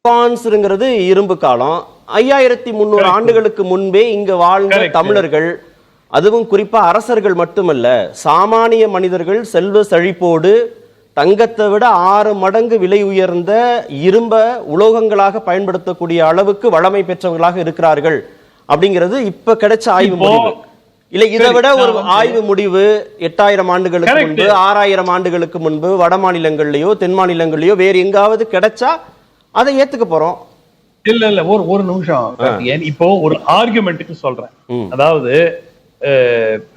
பான்ஸ்ங்கிறது இரும்பு காலம். 5300 ஆண்டுகளுக்கு முன்பே இங்க வாழ்ந்த தமிழர்கள், அதுவும் குறிப்பா அரசர்கள் மட்டுமல்ல, சாமானிய மனிதர்கள் செல்வ செழிப்போடு தங்கத்தை விட 6 மடங்கு விலை உயர்ந்த இரும்ப உலோகங்களாக பயன்படுத்தக்கூடிய அளவுக்கு வளமை பெற்றவர்களாக இருக்கிறார்கள் அப்படிங்கிறது இப்ப கிடைச்ச ஆய்வு முடிவு. இல்ல இதை விட ஒரு ஆய்வு முடிவு 8000 ஆண்டுகளுக்கு முன்பு 6000 ஆண்டுகளுக்கு முன்பு வட மாநிலங்கள்லயோ தென் மாநிலங்கள்லயோ வேற எங்காவது கிடைச்சா அதை ஏத்துக்க போறோம். இல்ல ஒரு நிமிஷம். இப்போ ஒரு ஆர்குமெண்ட்டுக்கு சொல்றேன். அதாவது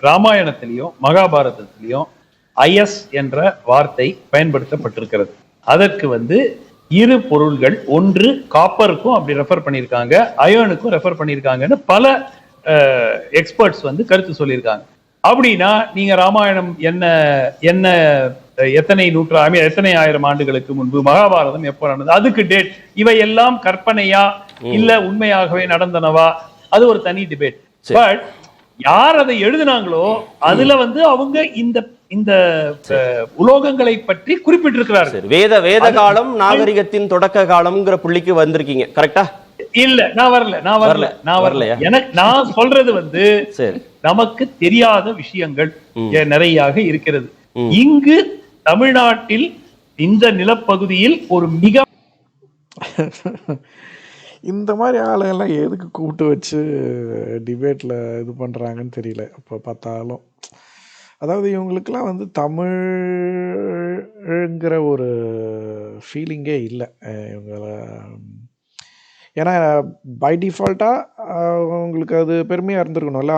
ராமாயணத்திலையும் மகாபாரதத்திலையும் ஐஎஸ் என்ற வார்த்தை பயன்படுத்தப்பட்டிருக்கிறது. அதற்கு இரு பொருள்கள், ஒன்று காப்பருக்கும் அப்படி ரெஃபர் பண்ணியிருக்காங்க, அயனுக்கும் ரெஃபர் பண்ணியிருக்காங்கன்னு பல எக்ஸ்பர்ட்ஸ் கருத்து சொல்லியிருக்காங்க. அப்படின்னா நீங்க ராமாயணம் என்ன எத்தனை ஆயிரம் ஆண்டுகளுக்கு முன்பு, மகாபாரதம் எப்ப நடந்தது, அதுக்கு டேட், இவை எல்லாம் கற்பனையா இல்ல உண்மையாகவே நடந்தனவா, அது ஒரு தனி டிபேட். பட் யார் அதை எழுதினாங்களோ அதுல அவங்க இந்த உலோகங்களை பற்றி குறிப்பிட்டிருக்கிறார்கள். வேத காலம் நாகரிகத்தின் தொடக்க காலம்ங்கிற புள்ளிக்கு வந்திருக்கீங்க, கரெக்டா? இல்ல, நான் வரல. எனக்கு நான் சொல்றது நமக்கு தெரியாத விஷயங்கள் நிறைய இருக்கிறது. இங்கு தமிழ்நாட்டில் இந்த நிலப்பகுதியில் ஒரு மிக இந்த மாதிரி ஆளுங்கெல்லாம் எதுக்கு கூப்பிட்டு வச்சு டிபேட்டில் இது பண்ணுறாங்கன்னு தெரியல. இப்போ பார்த்தாலும் அதாவது இவங்களுக்கெல்லாம் தமிழ்ங்கிற ஒரு ஃபீலிங்கே இல்லை இவங்கள. ஏன்னா பை டிஃபால்ட்டாக அவங்களுக்கு அது பெருமையாக இருந்திருக்கணும்ல.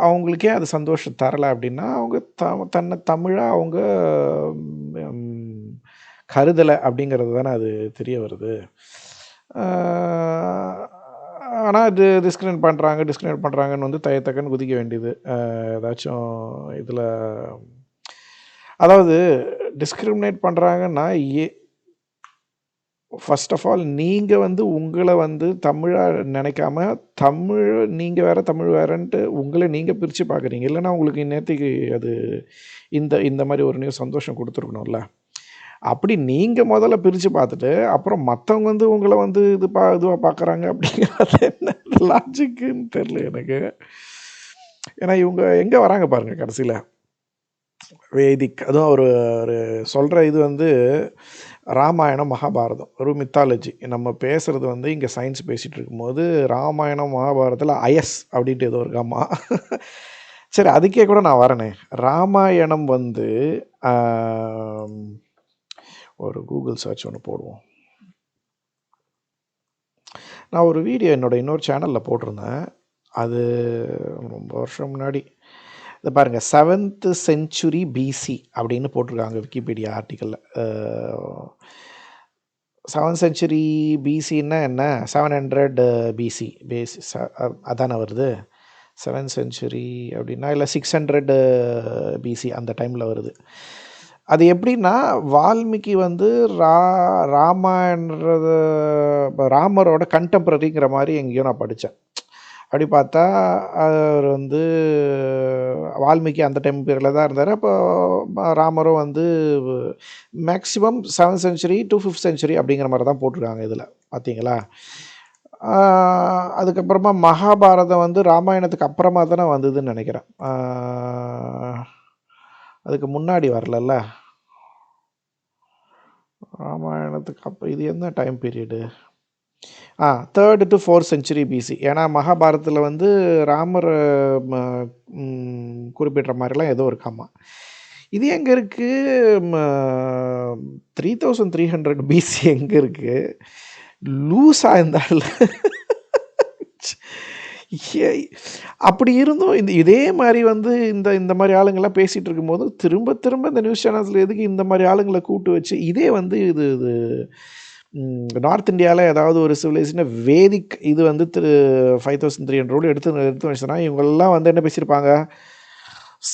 அவங்களுக்கே அது சந்தோஷம் தரலை அப்படின்னா அவங்க தன்னை தமிழாக அவங்க கருதலை அப்படிங்கிறது தானே அது தெரிய வருது. ஆனால் இது டிஸ்கிரிமினேட் பண்ணுறாங்கன்னு தக்கன்னு குதிக்க வேண்டியது. ஏதாச்சும் இதில் அதாவது டிஸ்கிரிமினேட் பண்ணுறாங்கன்னா ஃபர்ஸ்ட் ஆஃப் ஆல் நீங்கள் உங்களை தமிழாக நினைக்காம நீங்கள் வேறு தமிழ் வேறுன்ட்டு உங்களை நீங்கள் பிரித்து பார்க்குறீங்க. இல்லைன்னா உங்களுக்கு நேற்றுக்கு அது இந்த மாதிரி ஒரு நியூஸ் சந்தோஷம் கொடுத்துருக்கணும்ல. அப்படி நீங்கள் முதல்ல பிரித்து பார்த்துட்டு அப்புறம் மற்றவங்க உங்களை இதுவாக பார்க்குறாங்க அப்படிங்கிறது என்ன லாஜிக்குன்னு தெரில எனக்கு. ஏன்னா இவங்க எங்கே வராங்க பாருங்கள் கடைசியில் வேதிக். அதுவும் ஒரு சொல்கிற இது ராமாயணம் மகாபாரதம் ஒரு மித்தாலஜி. நம்ம பேசுகிறது இங்கே சயின்ஸ் பேசிகிட்டு இருக்கும்போது ராமாயணம் மகாபாரதத்தில் ஐஎஸ் அப்படின்ட்டு ஏதோ இருக்காமா. சரி, அதுக்கே கூட நான் வரேனே. ராமாயணம் ஒரு கூகுள் சர்ச் ஒன்று போடுவோம். நான் ஒரு வீடியோ இன்னொரு சேனலில் போட்டிருந்தேன். அது ரொம்ப வருஷம் முன்னாடி. இதை பாருங்கள், 7th century BC அப்படின்னு போட்டிருக்காங்க விக்கிபீடியா ஆர்டிக்கலில். 7th century BCன்னா என்ன? 700 BC அதானே வருது. 7th century அப்படின்னா இல்லை 600 BC அந்த டைமில் வருது. அது எப்படின்னா வால்மீகி ராமரோட கண்டெம்பரரிங்கிற மாதிரி எங்கேயோ நான் படித்தேன். அப்படி பார்த்தா அவர் வால்மீகி அந்த டைம் பீரியடில் தான் இருந்தார். அப்போ ராமரும் maximum 7th century to 5th century அப்படிங்கிற மாதிரி தான் போட்டிருக்காங்க இதில், பார்த்தீங்களா? அதுக்கப்புறமா மகாபாரதம் ராமாயணத்துக்கு அப்புறமா தானே வந்ததுன்னு நினைக்கிறேன். அதுக்கு முன்னாடி வரலல்ல ராமாயணத்துக்கு அப்புறம். இது என்ன time period? 3rd to 4th century BC. ஏன்னா மகாபாரதத்தில் ராமர் குறிப்பிட்ட மாதிரிலாம் ஏதோ இருக்காமா. இது எங்கே இருக்குது? 3300 BC எங்கே இருக்குது? லூஸாக இருந்தால் அப்படி இருந்தும் இதே மாதிரி இந்த மாதிரி ஆளுங்கள்லாம் பேசிகிட்டு இருக்கும்போது திரும்ப இந்த நியூஸ் சேனல்ஸில் எதுக்கு இந்த மாதிரி ஆளுங்களை கூப்பிட்டு வச்சு இதே இது நார்த் இந்தியாவில் ஏதாவது ஒரு சிவிலைசேஷன் வேதிக் இது 5300 எடுத்து வச்சுன்னா இவங்கெல்லாம் என்ன பேசியிருப்பாங்க?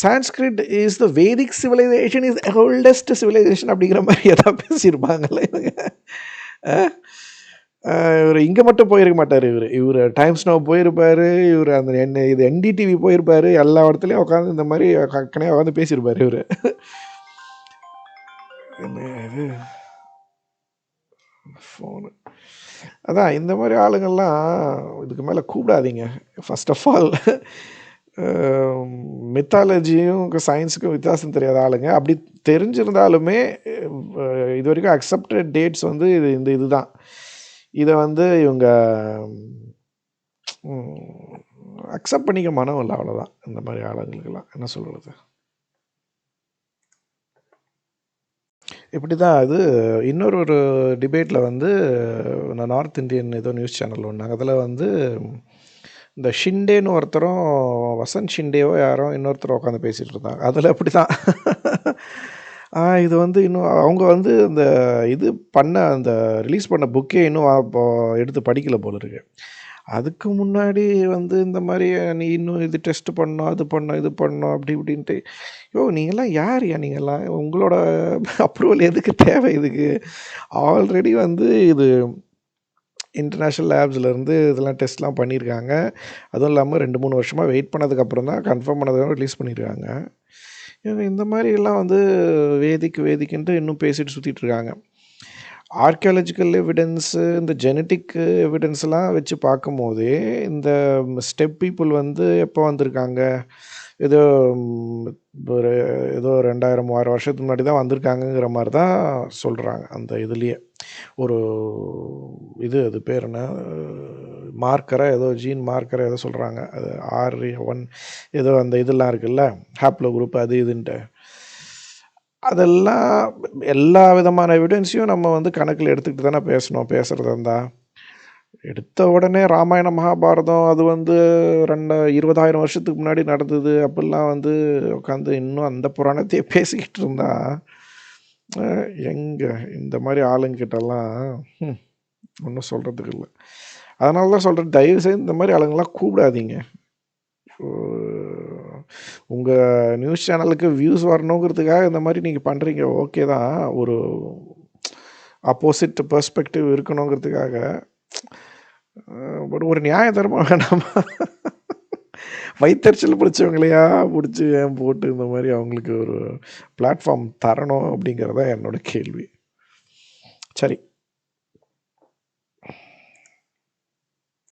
Sanskrit is the Vedic civilisation is oldest civilisation அப்படிங்கிற மாதிரி ஏதாவது பேசியிருப்பாங்கல்ல இவங்க. இவர் இங்கே மட்டும் போயிருக்க மாட்டார். இவர் டைம்ஸ் நவ் போயிருப்பார், இவர் இது NDTV போயிருப்பார். எல்லா இடத்துலையும் உட்காந்து இந்த மாதிரி கக்கனையாக உட்காந்து பேசியிருப்பார் இவர். என்ன இது? ஃபோனு அதான் இந்த மாதிரி ஆளுங்கள்லாம் இதுக்கு மேலே கூப்பிடாதீங்க. ஃபர்ஸ்ட் ஆஃப் ஆல் மித்தாலஜியும் சயின்ஸுக்கும் வித்தியாசம் தெரியாத ஆளுங்க. அப்படி தெரிஞ்சிருந்தாலுமே இது வரைக்கும் அக்செப்டட் டேட்ஸ் வந்து இதுதான். இதை வந்து இவங்க அக்செப்ட் பண்ணிக்க மனம் இல்லை, அவ்வளோதான். இந்த மாதிரி ஆளுங்களுக்கெல்லாம் என்ன சொல்கிறது. இப்படி தான் அது. இன்னொரு டிபேட்டில் வந்து நான் நார்த் இந்தியன் ஏதோ நியூஸ் சேனல் ஒன்றாங்க. அதில் வந்து இந்த ஷிண்டேன்னு ஒருத்தரும் வசந்த் ஷிண்டேவோ யாரோ இன்னொருத்தர் உட்காந்து பேசிகிட்டு இருந்தாங்க. அதில் அப்படி தான் இது வந்து இன்னும் அவங்க வந்து இந்த இது அந்த ரிலீஸ் பண்ண புக்கே இன்னும் எடுத்து படிக்கல போல இருக்கு. அதுக்கு முன்னாடி வந்து இந்த மாதிரி நீ இன்னும் இது டெஸ்ட் பண்ணோம், அது பண்ணோம், இது பண்ணோம், அப்படி இப்படின்ட்டு. நீங்கள்லாம் யார்யா? நீங்கள்லாம் உங்களோட அப்ரூவல் எதுக்கு தேவை? இதுக்கு ஆல்ரெடி வந்து இது இன்டர்நேஷ்னல் லேப்ஸ்லேருந்து இதெல்லாம் டெஸ்ட்லாம் பண்ணியிருக்காங்க. அதுவும் இல்லாமல் 2-3 வருஷமாக வெயிட் பண்ணதுக்கப்புறம் தான் கன்ஃபார்ம் பண்ணதுக்கப்புறம் ரிலீஸ் பண்ணியிருக்காங்க. இவங்க இந்த மாதிரிலாம் வந்து வேதிக்குன்ட்டு இன்னும் பேசிட்டு சுற்றிட்டு இருக்காங்க. ஆர்கியாலஜிக்கல் எவிடன்ஸு, இந்த ஜெனட்டிக் எவிடன்ஸ்லாம் வச்சு பார்க்கும்போதே இந்த ஸ்டெப் பீப்புள் வந்து எப்போ வந்திருக்காங்க? ஏதோ ஒரு 2000-3000 வருஷத்துக்கு முன்னாடி தான் வந்திருக்காங்கங்கிற மாதிரி தான் சொல்கிறாங்க. அந்த இதுலேயே ஒரு அது பேர் என்ன, மார்க்கரை ஏதோ ஜீன் மார்க்கரை ஏதோ சொல்கிறாங்க. அது R1 ஏதோ அந்த இதெல்லாம் இருக்குல்ல, ஹாப்ளோ குரூப் அது இதுன்ட்டு. அதெல்லாம் எல்லா விதமான எவிடன்ஸையும் நம்ம வந்து கணக்கில் எடுத்துக்கிட்டு தானே பேசுகிறதா இருந்தால். எடுத்த உடனே ராமாயணம் மகாபாரதம் அது வந்து 20,000 வருஷத்துக்கு முன்னாடி நடந்தது அப்படிலாம் வந்து உட்காந்து இன்னும் அந்த புராணத்தையே பேசிக்கிட்டு இருந்தா எங்கே இந்த மாதிரி ஆளுங்கிட்டலாம் ஒன்றும் சொல்கிறதுக்கு இல்லை. அதனால தான் சொல்கிறேன், தயவு செய்து இந்த மாதிரி ஆளுங்கெல்லாம் கூப்பிடாதீங்க. உங்கள் நியூஸ் சேனலுக்கு வியூஸ் வரணுங்கிறதுக்காக இந்த மாதிரி நீங்கள் பண்ணுறீங்க, ஓகே தான். ஒரு ஆப்போசிட் பெர்ஸ்பெக்டிவ் இருக்கணுங்கிறதுக்காக. பட் ஒரு நியாய தர்மம் வேணாமா? வயிற்றுச்சல் பிடிச்சவங்களையா பிடிச்சி ஏன் போட்டு இந்த மாதிரி அவங்களுக்கு ஒரு பிளாட்ஃபார்ம் தரணும் அப்படிங்கிறதான் என்னோட கேள்வி. சரி.